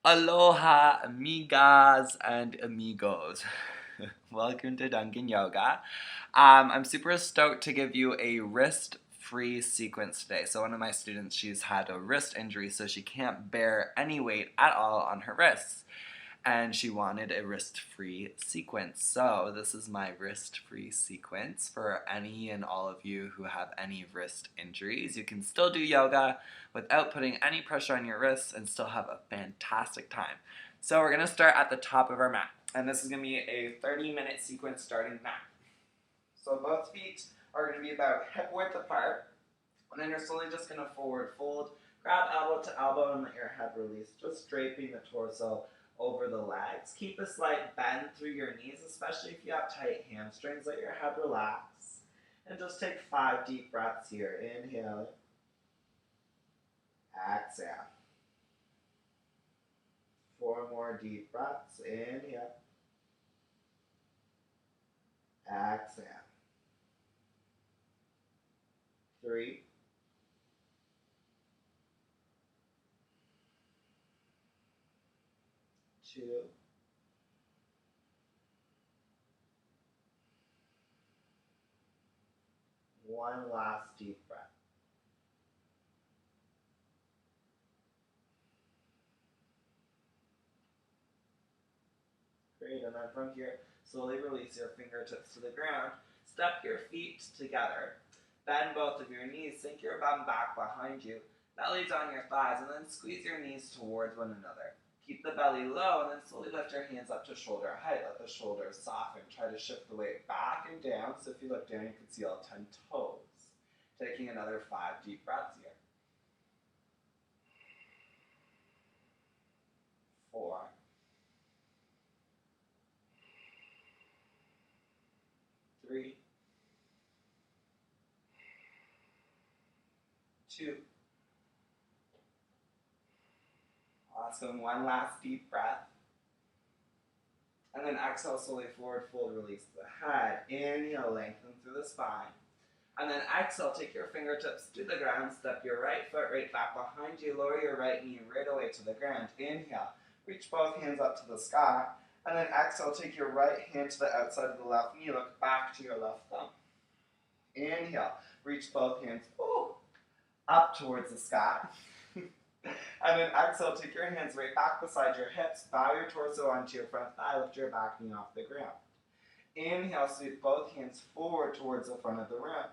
Aloha, amigas and amigos. Welcome to Duncan Yoga. I'm super stoked to give you a wrist-free sequence today. So one of my students, she's had a wrist injury, so she can't bear any weight at all on her wrists. And she wanted a wrist-free sequence. So this is my wrist-free sequence for any and all of you who have any wrist injuries. You can still do yoga without putting any pressure on your wrists and still have a fantastic time. So we're going to start at the top of our mat. And this is going to be a 30-minute sequence starting now. So both feet are going to be about hip width apart. And then you're slowly just going to forward fold, grab elbow to elbow and let your head release, just draping the torso over the legs. Keep a slight bend through your knees, especially if you have tight hamstrings. Let your head relax. And just take 5 deep breaths here. Inhale. Exhale. 4 more deep breaths. Inhale. Exhale. 3. 2. 1 last deep breath. Great, and then from here, slowly release your fingertips to the ground. Step your feet together. Bend both of your knees. Sink your bum back behind you. Belly's on your thighs, and then squeeze your knees towards one another. Keep the belly low, and then slowly lift your hands up to shoulder height. Let the shoulders soften. Try to shift the weight back and down. So if you look down, you can see all 10 toes. Taking another 5 deep breaths here. 4. 3. 2. Awesome. 1 last deep breath. And then exhale, slowly forward fold, release the head. Inhale, lengthen through the spine. And then exhale, take your fingertips to the ground. Step your right foot right back behind you. Lower your right knee right away to the ground. Inhale, reach both hands up to the sky. And then exhale, take your right hand to the outside of the left knee. Look back to your left thumb. Inhale, reach both hands up towards the sky. And then exhale, take your hands right back beside your hips. Bow your torso onto your front thigh. Lift your back knee off the ground. Inhale, sweep both hands forward towards the front of the room.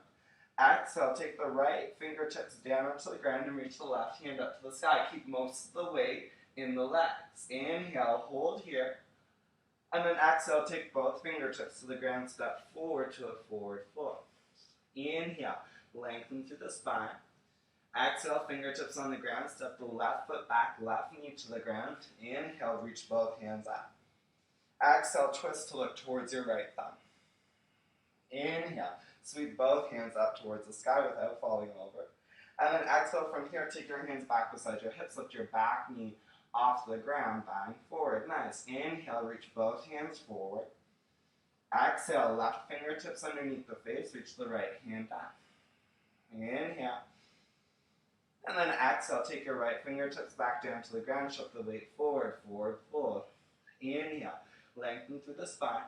Exhale, take the right fingertips down onto the ground and reach the left hand up to the sky. Keep most of the weight in the legs. Inhale, hold here. And then exhale, take both fingertips to the ground. Step forward to a forward fold. Inhale, lengthen through the spine. Exhale, fingertips on the ground. Step the left foot back, left knee to the ground. Inhale, reach both hands up. Exhale, twist to look towards your right thumb. Inhale, sweep both hands up towards the sky without falling over. And then exhale from here, take your hands back beside your hips, lift your back knee off the ground, bowing forward. Nice. Inhale, reach both hands forward. Exhale, left fingertips underneath the face, reach the right hand up. Inhale. And then exhale, take your right fingertips back down to the ground, shift the weight forward, forward fold. Inhale, lengthen through the spine.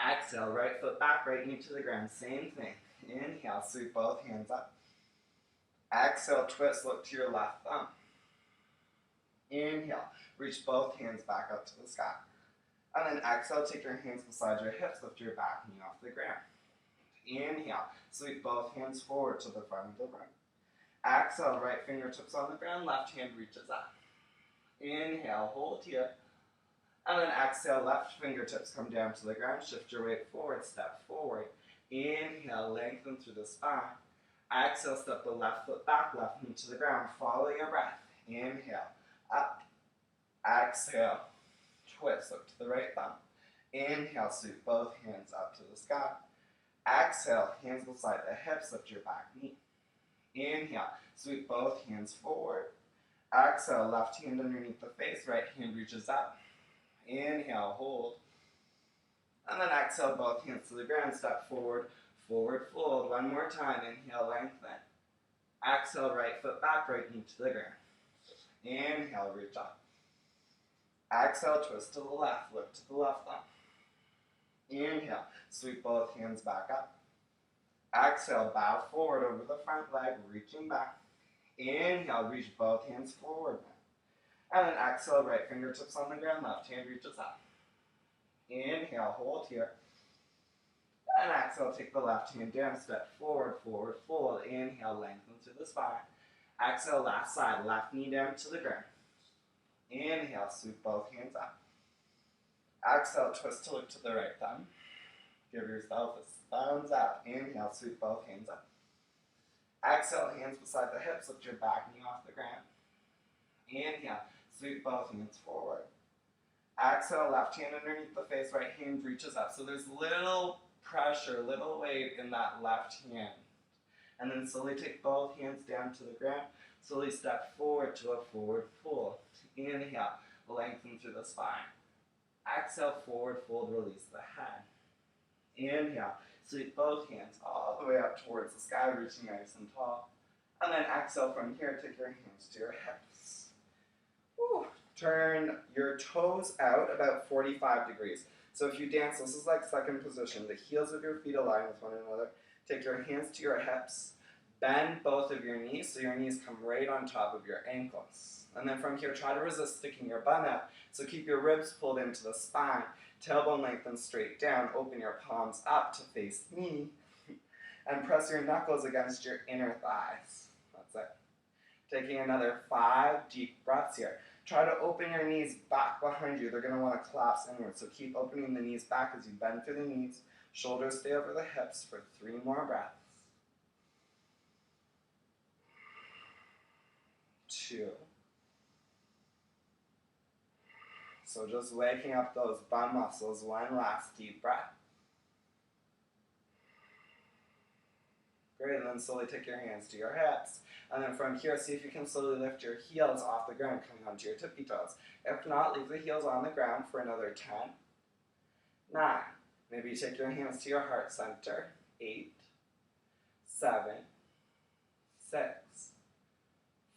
Exhale, right foot back, right knee to the ground, same thing. Inhale, sweep both hands up. Exhale, twist, look to your left thumb. Inhale, reach both hands back up to the sky. And then exhale, take your hands beside your hips, lift your back knee off the ground. Inhale, sweep both hands forward to the front of the room. Exhale, right fingertips on the ground, left hand reaches up. Inhale, hold here. And then exhale, left fingertips come down to the ground, shift your weight forward, step forward. Inhale, lengthen through the spine. Exhale, step the left foot back, left knee to the ground, follow your breath. Inhale, up. Exhale, twist, look to the right thumb. Inhale, sweep both hands up to the sky. Exhale, hands beside the hips, lift your back knee. Inhale, sweep both hands forward. Exhale, left hand underneath the face, right hand reaches up. Inhale, hold. And then exhale, both hands to the ground, step forward, forward fold. One more time, inhale, lengthen. Exhale, right foot back, right knee to the ground. Inhale, reach up. Exhale, twist to the left, lift to the left thumb. Inhale, sweep both hands back up. Exhale, bow forward over the front leg, reaching back. Inhale, reach both hands forward now. And then exhale, right fingertips on the ground, left hand reaches up. Inhale, hold here. And exhale, take the left hand down, step forward, forward fold. Inhale, lengthen through the spine. Exhale, last side, left knee down to the ground. Inhale, sweep both hands up. Exhale, twist to look to the right thumb. Give yourself a thumbs up. Inhale, sweep both hands up. Exhale, hands beside the hips, lift your back knee off the ground. Inhale, sweep both hands forward. Exhale, left hand underneath the face, right hand reaches up. So there's little pressure, little weight in that left hand. And then slowly take both hands down to the ground. Slowly step forward to a forward fold. Inhale, lengthen through the spine. Exhale, forward fold, release the head. Inhale, sweep both hands all the way up towards the sky, reaching nice and tall. And then exhale from here, take your hands to your hips. Woo. Turn your toes out about 45 degrees. So if you dance, this is like second position. The heels of your feet align with one another. Take your hands to your hips. Bend both of your knees so your knees come right on top of your ankles. And then from here, try to resist sticking your bum out. So keep your ribs pulled into the spine. Tailbone lengthen straight down. Open your palms up to face me. And press your knuckles against your inner thighs. That's it. Taking another 5 deep breaths here. Try to open your knees back behind you. They're going to want to collapse inward. So keep opening the knees back as you bend through the knees. Shoulders stay over the hips for 3 more breaths. 2. So just waking up those bum muscles. One last deep breath. Great, and then slowly take your hands to your hips. And then from here, see if you can slowly lift your heels off the ground, coming onto your tippy toes. If not, leave the heels on the ground for another 10, 9. Maybe you take your hands to your heart center. 8, 7, 6,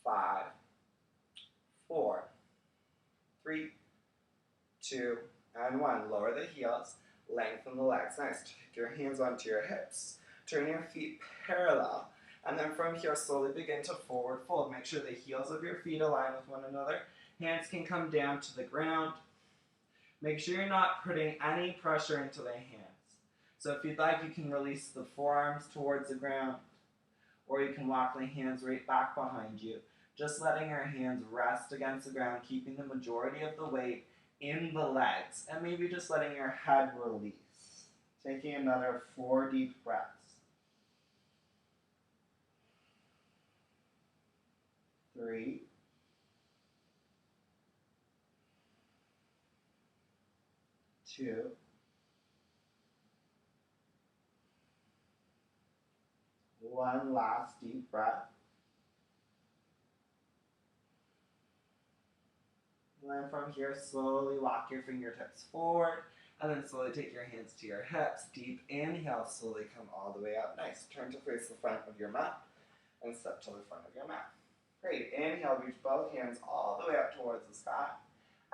5, 4, 3, 2, and 1. Lower the heels, lengthen the legs. Nice. Take your hands onto your hips. Turn your feet parallel. And then from here, slowly begin to forward fold. Make sure the heels of your feet align with one another. Hands can come down to the ground. Make sure you're not putting any pressure into the hands. So if you'd like, you can release the forearms towards the ground, or you can walk the hands right back behind you. Just letting your hands rest against the ground, keeping the majority of the weight in the legs, and maybe just letting your head release. Taking another 4 deep breaths. 3, 2, 1. Last deep breath. And then from here, slowly walk your fingertips forward, and then slowly take your hands to your hips. Deep inhale, slowly come all the way up. Nice. Turn to face the front of your mat, and step to the front of your mat. Great. Inhale, reach both hands all the way up towards the sky.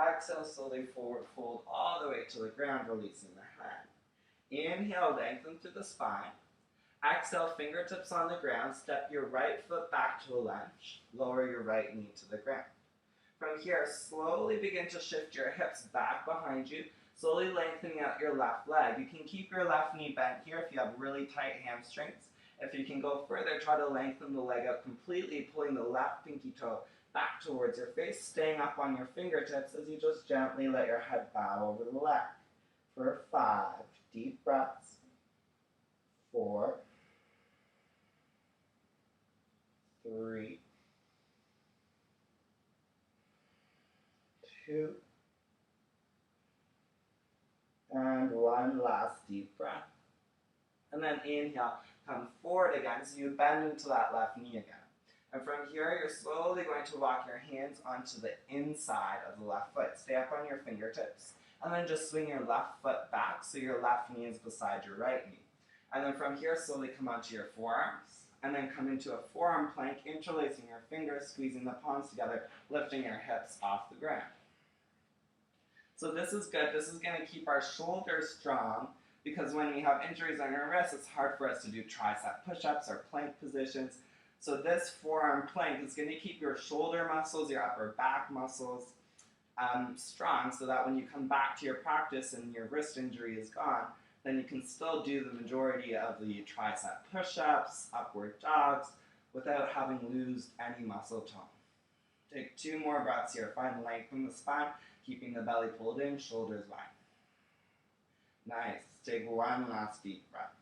Exhale, slowly forward fold all the way to the ground, releasing the head. Inhale, lengthen through the spine. Exhale, fingertips on the ground. Step your right foot back to a lunge. Lower your right knee to the ground. From here, slowly begin to shift your hips back behind you, slowly lengthening out your left leg. You can keep your left knee bent here if you have really tight hamstrings. If you can go further, try to lengthen the leg out completely, pulling the left pinky toe back towards your face, staying up on your fingertips as you just gently let your head bow over the leg. For 5 deep breaths. 4, 3, 2, and 1. Last deep breath. And then inhale, come forward again, so you bend into that left knee again. And from here, you're slowly going to walk your hands onto the inside of the left foot. Stay up on your fingertips, and then just swing your left foot back so your left knee is beside your right knee. And then from here, slowly come onto your forearms, and then come into a forearm plank, interlacing your fingers, squeezing the palms together, lifting your hips off the ground. So this is good. This is going to keep our shoulders strong because when we have injuries on our wrists, it's hard for us to do tricep push-ups or plank positions. So this forearm plank is going to keep your shoulder muscles, your upper back muscles strong so that when you come back to your practice and your wrist injury is gone, then you can still do the majority of the tricep push-ups, upward dogs, without having lost any muscle tone. Take 2 more breaths here. Find length in the spine, keeping the belly pulled in, shoulders wide. Nice. Take 1 last deep breath.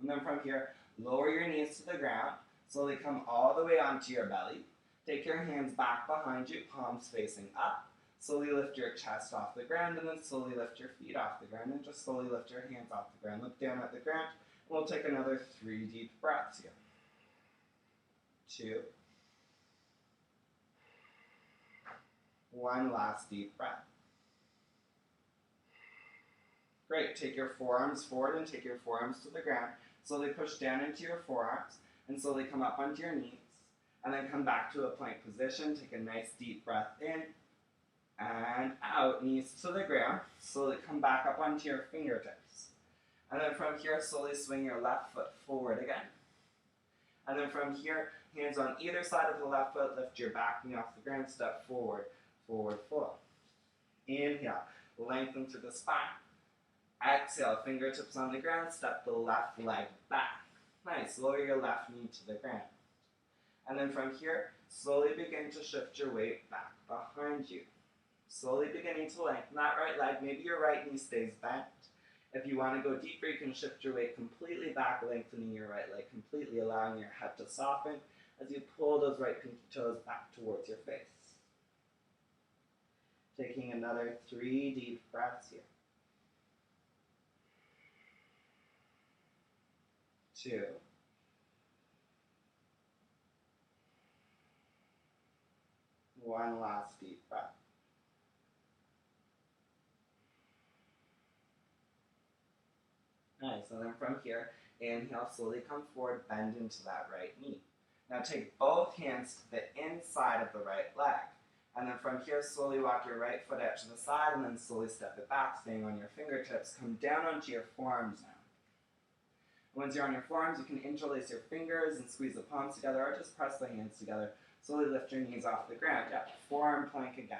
And then from here, lower your knees to the ground. Slowly come all the way onto your belly. Take your hands back behind you, palms facing up. Slowly lift your chest off the ground, and then slowly lift your feet off the ground, and just slowly lift your hands off the ground. Look down at the ground. We'll take another 3 deep breaths here. 2. 1 last deep breath. Great. Take your forearms forward and take your forearms to the ground. Slowly push down into your forearms and slowly come up onto your knees. And then come back to a plank position. Take a nice deep breath in and out. Knees to the ground. Slowly come back up onto your fingertips. And then from here, slowly swing your left foot forward again. And then from here, hands on either side of the left foot. Lift your back knee off the ground. Step forward, forward fold. Inhale. Lengthen through the spine. Exhale. Fingertips on the ground. Step the left leg back. Nice. Lower your left knee to the ground. And then from here, slowly begin to shift your weight back behind you. Slowly beginning to lengthen that right leg. Maybe your right knee stays bent. If you want to go deeper, you can shift your weight completely back, lengthening your right leg completely, allowing your head to soften as you pull those right pinky toes back towards your face. Taking another 3 deep breaths here. 2. 1 last deep breath. Nice, and then from here, inhale, slowly come forward, bend into that right knee. Now take both hands to the inside of the right leg. And then from here, slowly walk your right foot out to the side and then slowly step it back, staying on your fingertips. Come down onto your forearms now. Once you're on your forearms, you can interlace your fingers and squeeze the palms together or just press the hands together. Slowly lift your knees off the ground. Yeah, forearm plank again.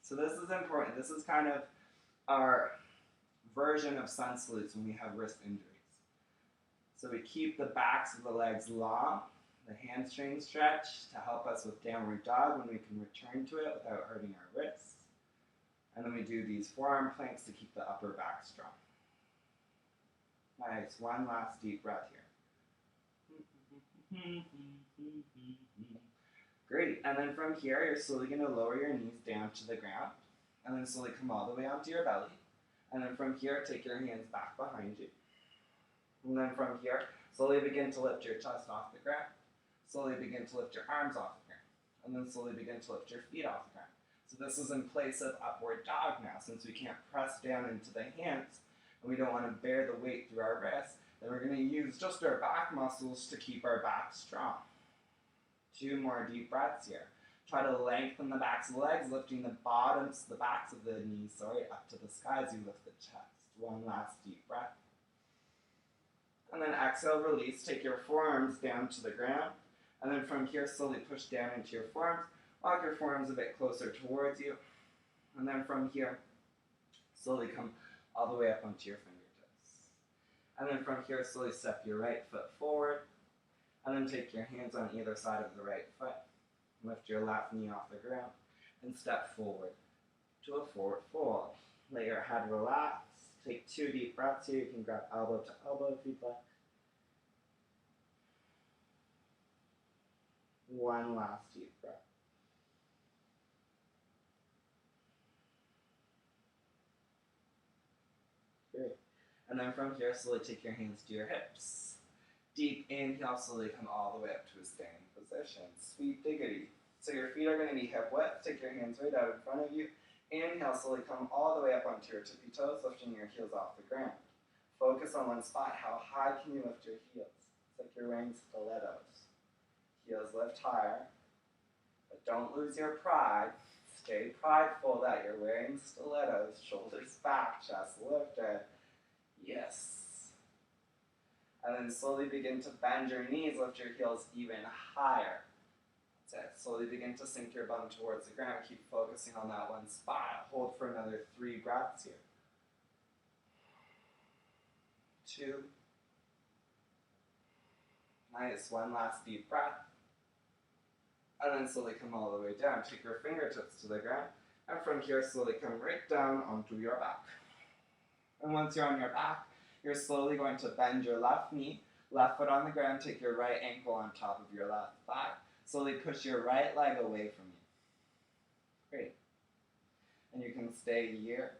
So this is important. This is kind of our version of sun salutes when we have wrist injuries. So we keep the backs of the legs long, the hamstring stretch to help us with downward dog when we can return to it without hurting our wrists. And then we do these forearm planks to keep the upper back strong. Nice, 1 last deep breath here. Great, and then from here, you're slowly going to lower your knees down to the ground, and then slowly come all the way onto your belly. And then from here, take your hands back behind you. And then from here, slowly begin to lift your chest off the ground. Slowly begin to lift your arms off the ground. And then slowly begin to lift your feet off the ground. So this is in place of upward dog now, since we can't press down into the hands, and we don't want to bear the weight through our wrists, then we're going to use just our back muscles to keep our back strong. 2 more deep breaths here. Try to lengthen the backs of the legs, lifting the bottoms, the backs of the knees, up to the sky as you lift the chest. 1 last deep breath. And then exhale, release. Take your forearms down to the ground. And then from here, slowly push down into your forearms. Walk your forearms a bit closer towards you. And then from here, slowly come all the way up onto your fingertips. And then from here, slowly step your right foot forward. And then take your hands on either side of the right foot. Lift your left knee off the ground and step forward to a forward fold. Let your head relax. Take 2 deep breaths here. You can grab elbow to elbow if you'd like. 1 last deep breath. Great. And then from here, slowly take your hands to your hips. Deep inhale, slowly come all the way up to a standing position. Sweet diggity. So your feet are going to be hip width. Take your hands right out in front of you. Inhale, slowly come all the way up onto your tippy toes, lifting your heels off the ground. Focus on one spot. How high can you lift your heels? It's like you're wearing stilettos. Heels lift higher. But Don't lose your pride. Stay prideful that you're wearing stilettos, shoulders back, chest lifted. Yes. And then slowly begin to bend your knees, lift your heels even higher. That's it. Slowly begin to sink your bum towards the ground. Keep focusing on that one spot. Hold for another 3 breaths here. 2. Nice. One last deep breath. And then slowly come all the way down. Take your fingertips to the ground. And from here, slowly come right down onto your back. And once you're on your back, you're slowly going to bend your left knee, left foot on the ground, take your right ankle on top of your left thigh. Slowly push your right leg away from you. Great. And you can stay here.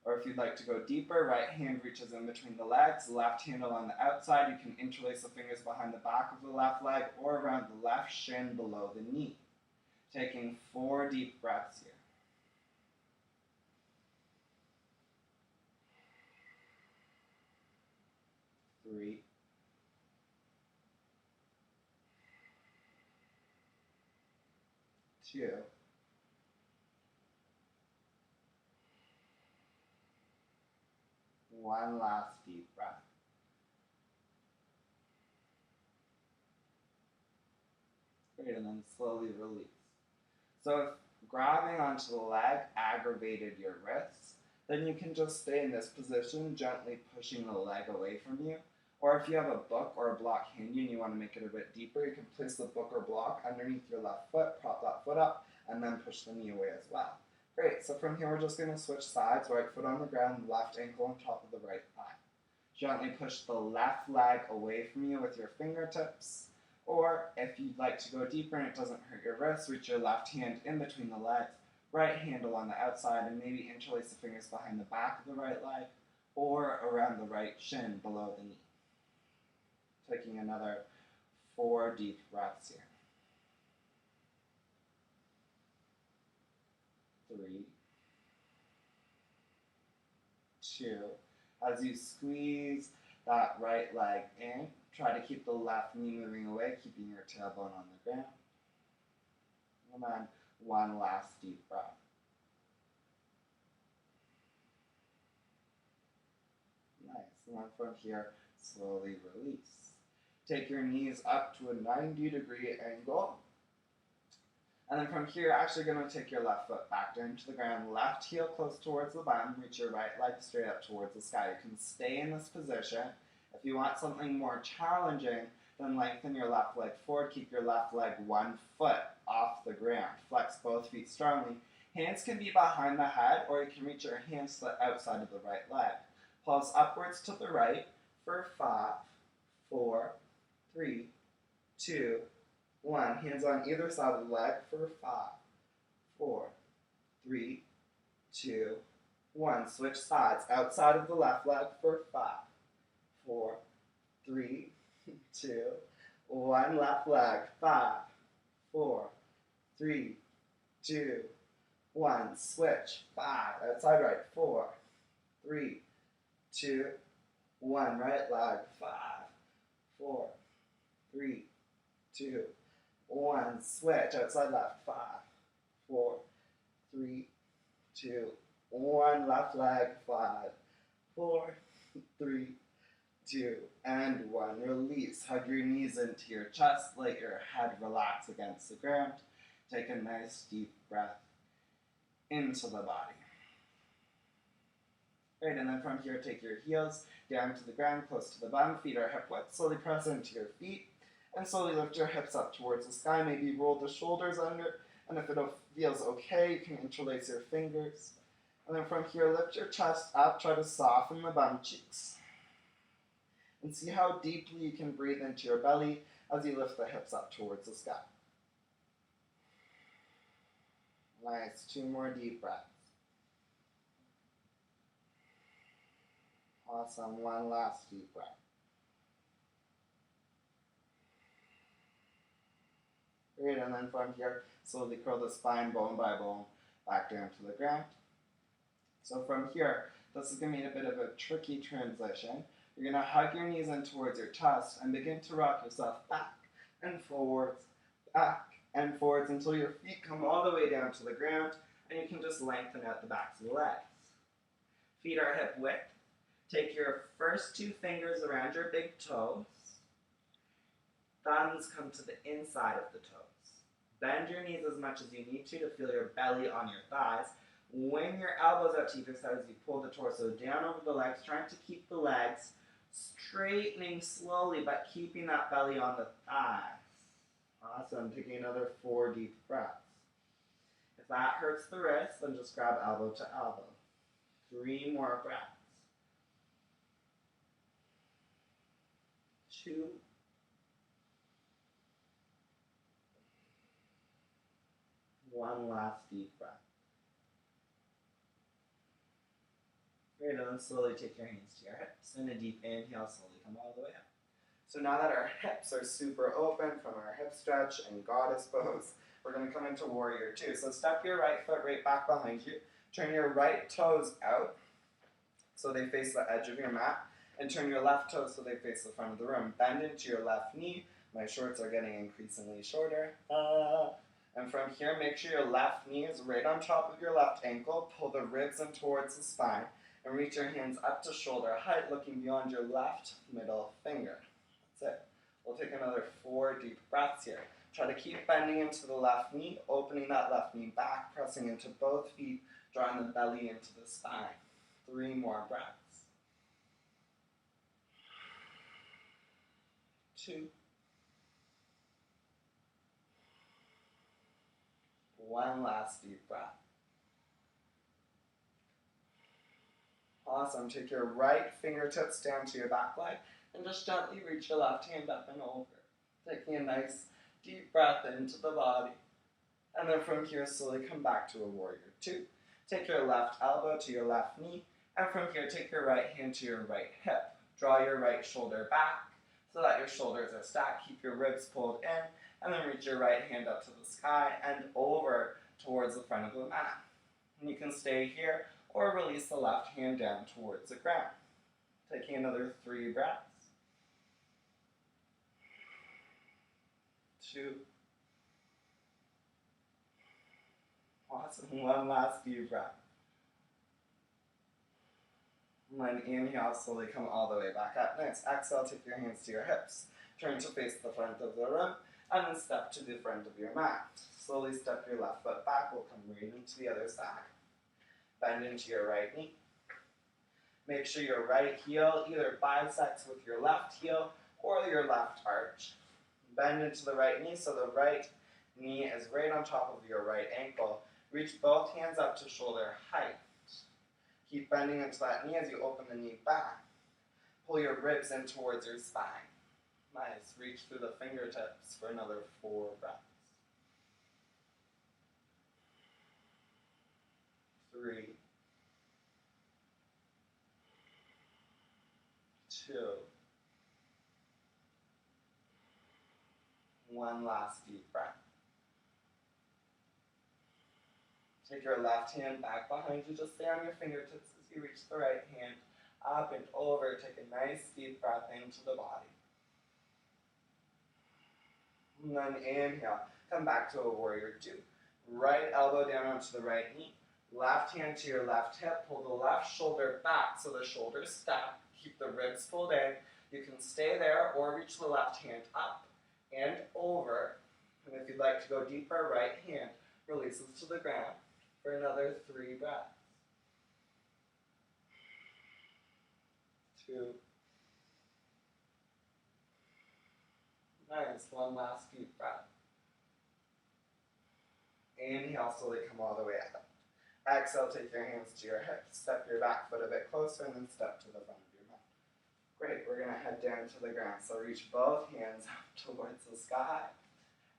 Or if you'd like to go deeper, right hand reaches in between the legs, left handle on the outside. You can interlace the fingers behind the back of the left leg or around the left shin below the knee. Taking 4 deep breaths here. 3. 2. 1 last deep breath. Great, and then slowly release. So if grabbing onto the leg aggravated your wrists, then you can just stay in this position, gently pushing the leg away from you. Or if you have a book or a block handy and you want to make it a bit deeper, you can place the book or block underneath your left foot, prop that foot up, and then push the knee away as well. Great, so from here we're just going to switch sides, right foot on the ground, left ankle on top of the right thigh. Gently push the left leg away from you with your fingertips. Or if you'd like to go deeper and it doesn't hurt your wrists, reach your left hand in between the legs, right handle on the outside, and maybe interlace the fingers behind the back of the right leg or around the right shin below the knee. Taking another 4 deep breaths here. 3, 2. As you squeeze that right leg in, try to keep the left knee moving away, keeping your tailbone on the ground. And then 1 last deep breath. Nice. And then from here, slowly release. Take your knees up to a 90-degree angle. And then from here, actually going to take your left foot back down to the ground, left heel close towards the bum, reach your right leg straight up towards the sky. You can stay in this position. If you want something more challenging, then lengthen your left leg forward, keep your left leg 1 foot off the ground. Flex both feet strongly. Hands can be behind the head, or you can reach your hands to the outside of the right leg. Pulse upwards to the right for 5, 4, 3, 2, 1. Hands on either side of the leg for 5, 4, 3, 2, 1. Switch sides. Outside of the left leg for 5, 4, 3, 2, 1. Left leg. 5, 4, 3, 2, 1. Switch. 5. Outside right. 4, 3, 2, 1. Right leg. 5, 4, 3, 2, 1. Switch. Outside left. 5, 4, 3, 2, 1. Left leg. 5, 4, 3, 2, and 1. Release. Hug your knees into your chest. Let your head relax against the ground. Take a nice deep breath into the body. Great, and then from here, take your heels down to the ground, close to the bum. Feet are hip width. Slowly press into your feet. And slowly lift your hips up towards the sky. Maybe roll the shoulders under. And if it feels okay, you can interlace your fingers. And then from here, lift your chest up. Try to soften the bum cheeks. And see how deeply you can breathe into your belly as you lift the hips up towards the sky. Nice. 2 more deep breaths. Awesome. 1 last deep breath. Great, and then from here, slowly curl the spine bone by bone back down to the ground. So from here, this is going to be a bit of a tricky transition. You're going to hug your knees in towards your chest and begin to rock yourself back and forwards, back and forwards until your feet come all the way down to the ground, and you can just lengthen out the backs of the legs. Feet are hip width. Take your first 2 fingers around your big toes. Thumbs come to the inside of the toes. Bend your knees as much as you need to feel your belly on your thighs. Wing your elbows out to either side as you pull the torso down over the legs, trying to keep the legs straightening slowly, but keeping that belly on the thighs. Awesome. Taking another 4 deep breaths. If that hurts the wrist, then just grab elbow to elbow. 3 more breaths. 2. 1 last deep breath. Great, and then slowly take your hands to your hips. And a deep inhale, slowly come all the way up. So now that our hips are super open from our hip stretch and goddess pose, we're going to come into warrior 2. So step your right foot right back behind you. Turn your right toes out so they face the edge of your mat. And turn your left toes so they face the front of the room. Bend into your left knee. My shorts are getting increasingly shorter. And from here, make sure your left knee is right on top of your left ankle. Pull the ribs in towards the spine. And reach your hands up to shoulder height, looking beyond your left middle finger. That's it. We'll take another 4 deep breaths here. Try to keep bending into the left knee, opening that left knee back, pressing into both feet, drawing the belly into the spine. 3 more breaths. 2. 1 last deep breath. Awesome. Take your right fingertips down to your back leg and just gently reach your left hand up and over. Taking a nice deep breath into the body. And then from here, slowly come back to a warrior 2. Take your left elbow to your left knee. And from here, take your right hand to your right hip. Draw your right shoulder back so that your shoulders are stacked. Keep your ribs pulled in. And then reach your right hand up to the sky and over towards the front of the mat. And you can stay here or release the left hand down towards the ground. Taking another 3 breaths. 2. Awesome. 1 last deep breath. And then inhale, slowly come all the way back up. Next, exhale, take your hands to your hips. Turn to face the front of the room, and then step to the front of your mat. Slowly step your left foot back. We'll come right into the other side. Bend into your right knee. Make sure your right heel either bisects with your left heel or your left arch. Bend into the right knee so the right knee is right on top of your right ankle. Reach both hands up to shoulder height. Keep bending into that knee as you open the knee back. Pull your ribs in towards your spine. Nice. Reach through the fingertips for another 4 breaths. 3. 2. 1 last deep breath. Take your left hand back behind you. Just stay on your fingertips as you reach the right hand up and over. Take a nice deep breath into the body. And then inhale. Come back to a warrior 2. Right elbow down onto the right knee. Left hand to your left hip. Pull the left shoulder back so the shoulders stack. Keep the ribs pulled in. You can stay there or reach the left hand up and over. And if you'd like to go deeper, right hand releases to the ground for another 3 breaths. 2. Nice. 1 last deep breath. Inhale, slowly come all the way up. Exhale, take your hands to your hips. Step your back foot a bit closer and then step to the front of your mat. Great. We're going to head down to the ground. So reach both hands up towards the sky.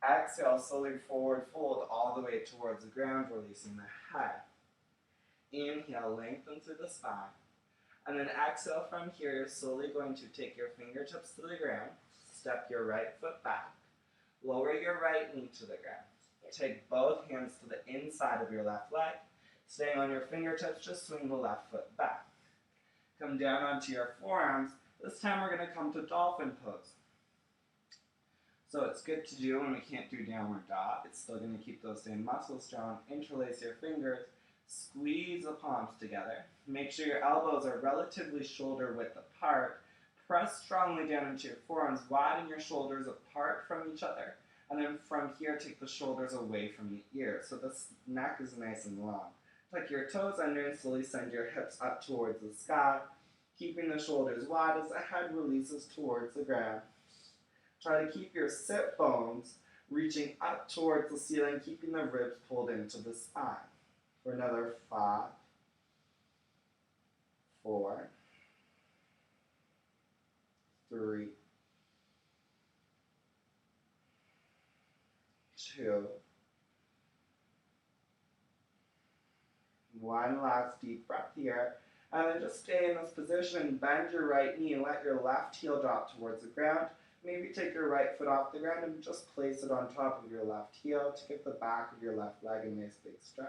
Exhale, slowly forward fold all the way towards the ground, releasing the head. Inhale, lengthen through the spine. And then exhale from here, you're slowly going to take your fingertips to the ground, step your right foot back, lower your right knee to the ground. Take both hands to the inside of your left leg. Staying on your fingertips, just swing the left foot back. Come down onto your forearms. This time we're going to come to dolphin pose. So it's good to do when we can't do downward dog. It's still going to keep those same muscles strong. Interlace your fingers. Squeeze the palms together. Make sure your elbows are relatively shoulder width apart. Press strongly down into your forearms. Widen your shoulders apart from each other. And then from here, take the shoulders away from the ears. So the neck is nice and long. Tuck your toes under and slowly send your hips up towards the sky. Keeping the shoulders wide as the head releases towards the ground. Try to keep your sit bones reaching up towards the ceiling, keeping the ribs pulled into the spine. For another 5, 4, 3, 2, 1. Last deep breath here. And then just stay in this position. Bend your right knee and let your left heel drop towards the ground. Maybe take your right foot off the ground and just place it on top of your left heel to give the back of your left leg a nice big stretch.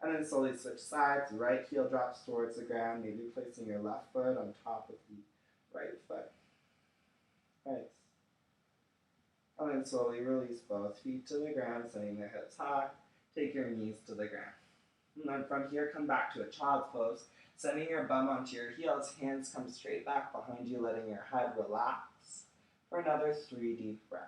And then slowly switch sides. Right heel drops towards the ground, maybe placing your left foot on top of the right foot. Nice. And then slowly release both feet to the ground, sending the hips high. Take your knees to the ground. And then from here, come back to a child's pose. Sending your bum onto your heels, hands come straight back behind you, letting your head relax. For another 3 deep breaths.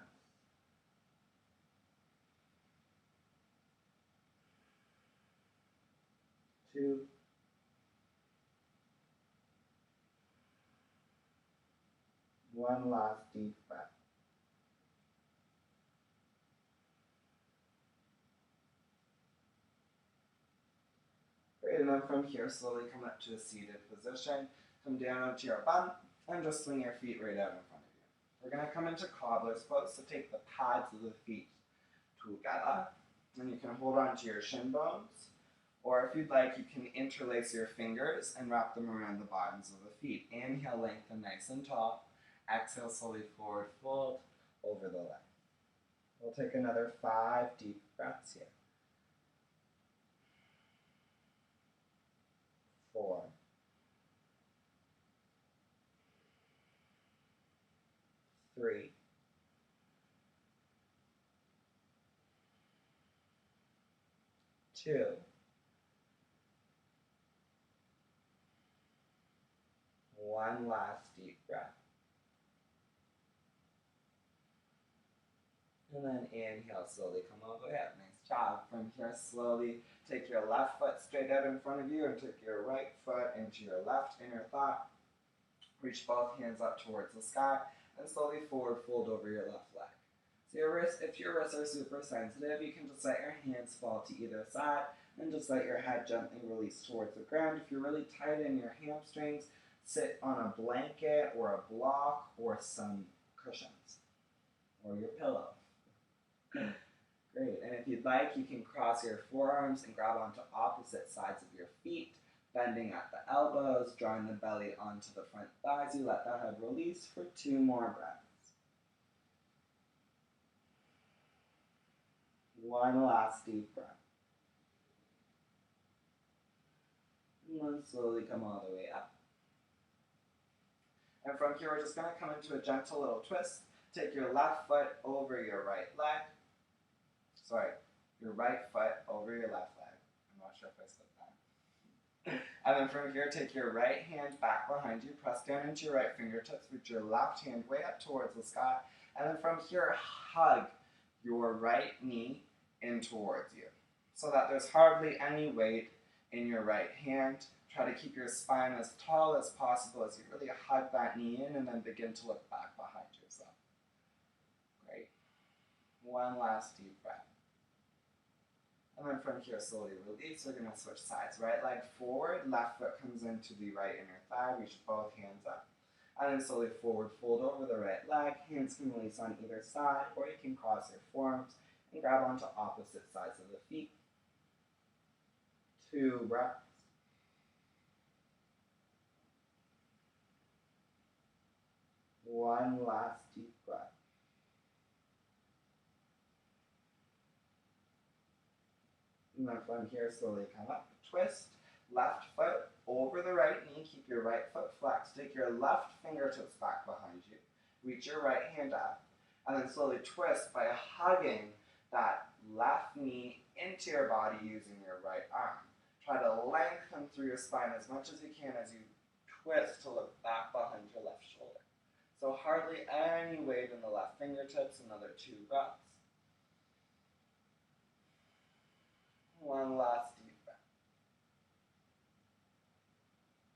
2, 1. Last deep breath. Great, and then from here, slowly come up to a seated position. Come down onto your bum, and just swing your feet right out in front of you. We're going to come into cobbler's pose, so take the pads of the feet together, and you can hold on to your shin bones, or if you'd like, you can interlace your fingers and wrap them around the bottoms of the feet. Inhale, lengthen nice and tall. Exhale, slowly forward fold over the leg. We'll take another 5 deep breaths here. 4, 3, 2, 1. Last deep breath. And then inhale, slowly come all the way up. Nice job. From here, slowly take your left foot straight out in front of you and take your right foot into your left inner thigh. Reach both hands up towards the sky and slowly forward fold over your left leg. So if your wrists are super sensitive, you can just let your hands fall to either side and just let your head gently release towards the ground. If you're really tight in your hamstrings, sit on a blanket or a block or some cushions or your pillow. Great, and if you'd like, you can cross your forearms and grab onto opposite sides of your feet, bending at the elbows, drawing the belly onto the front thighs. You let the head release for 2 more breaths. 1 last deep breath. And then slowly come all the way up. And from here, we're just going to come into a gentle little twist. Take your left foot over your right leg. Your right foot over your left leg. I'm not sure if I said that. And then from here, take your right hand back behind you. Press down into your right fingertips. Reach your left hand way up towards the sky. And then from here, hug your right knee in towards you, so that there's hardly any weight in your right hand. Try to keep your spine as tall as possible as you really hug that knee in and then begin to look back behind yourself. Great. 1 last deep breath. And then from here, slowly release. We're going to switch sides. Right leg forward, left foot comes into the right inner thigh. Reach both hands up. And then slowly forward fold over the right leg. Hands can release on either side, or you can cross your forearms and grab onto opposite sides of the feet. 2 breaths. 1 last deep breath. And then from here, slowly come up. Twist. Left foot over the right knee. Keep your right foot flexed. Take your left fingertips back behind you. Reach your right hand up. And then slowly twist by hugging that left knee into your body using your right arm. Try to lengthen through your spine as much as you can as you twist to look back behind your left shoulder. So hardly any weight in the left fingertips, another 2 breaths. One last deep breath.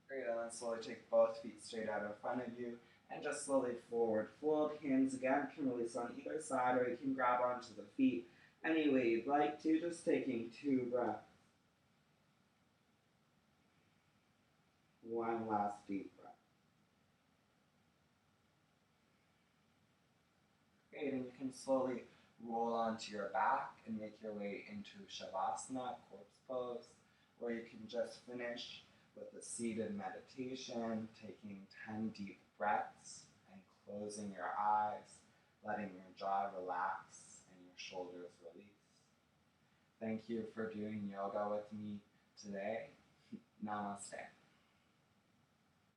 Great, and then slowly take both feet straight out in front of you and just slowly forward fold. Hands again can release on either side, or you can grab onto the feet any way you'd like to, just taking 2 breaths. One last deep breath. Great, and you can slowly roll onto your back and make your way into Savasana, corpse pose, where you can just finish with a seated meditation, taking 10 deep breaths and closing your eyes, letting your jaw relax and your shoulders release. Thank you for doing yoga with me today. Namaste.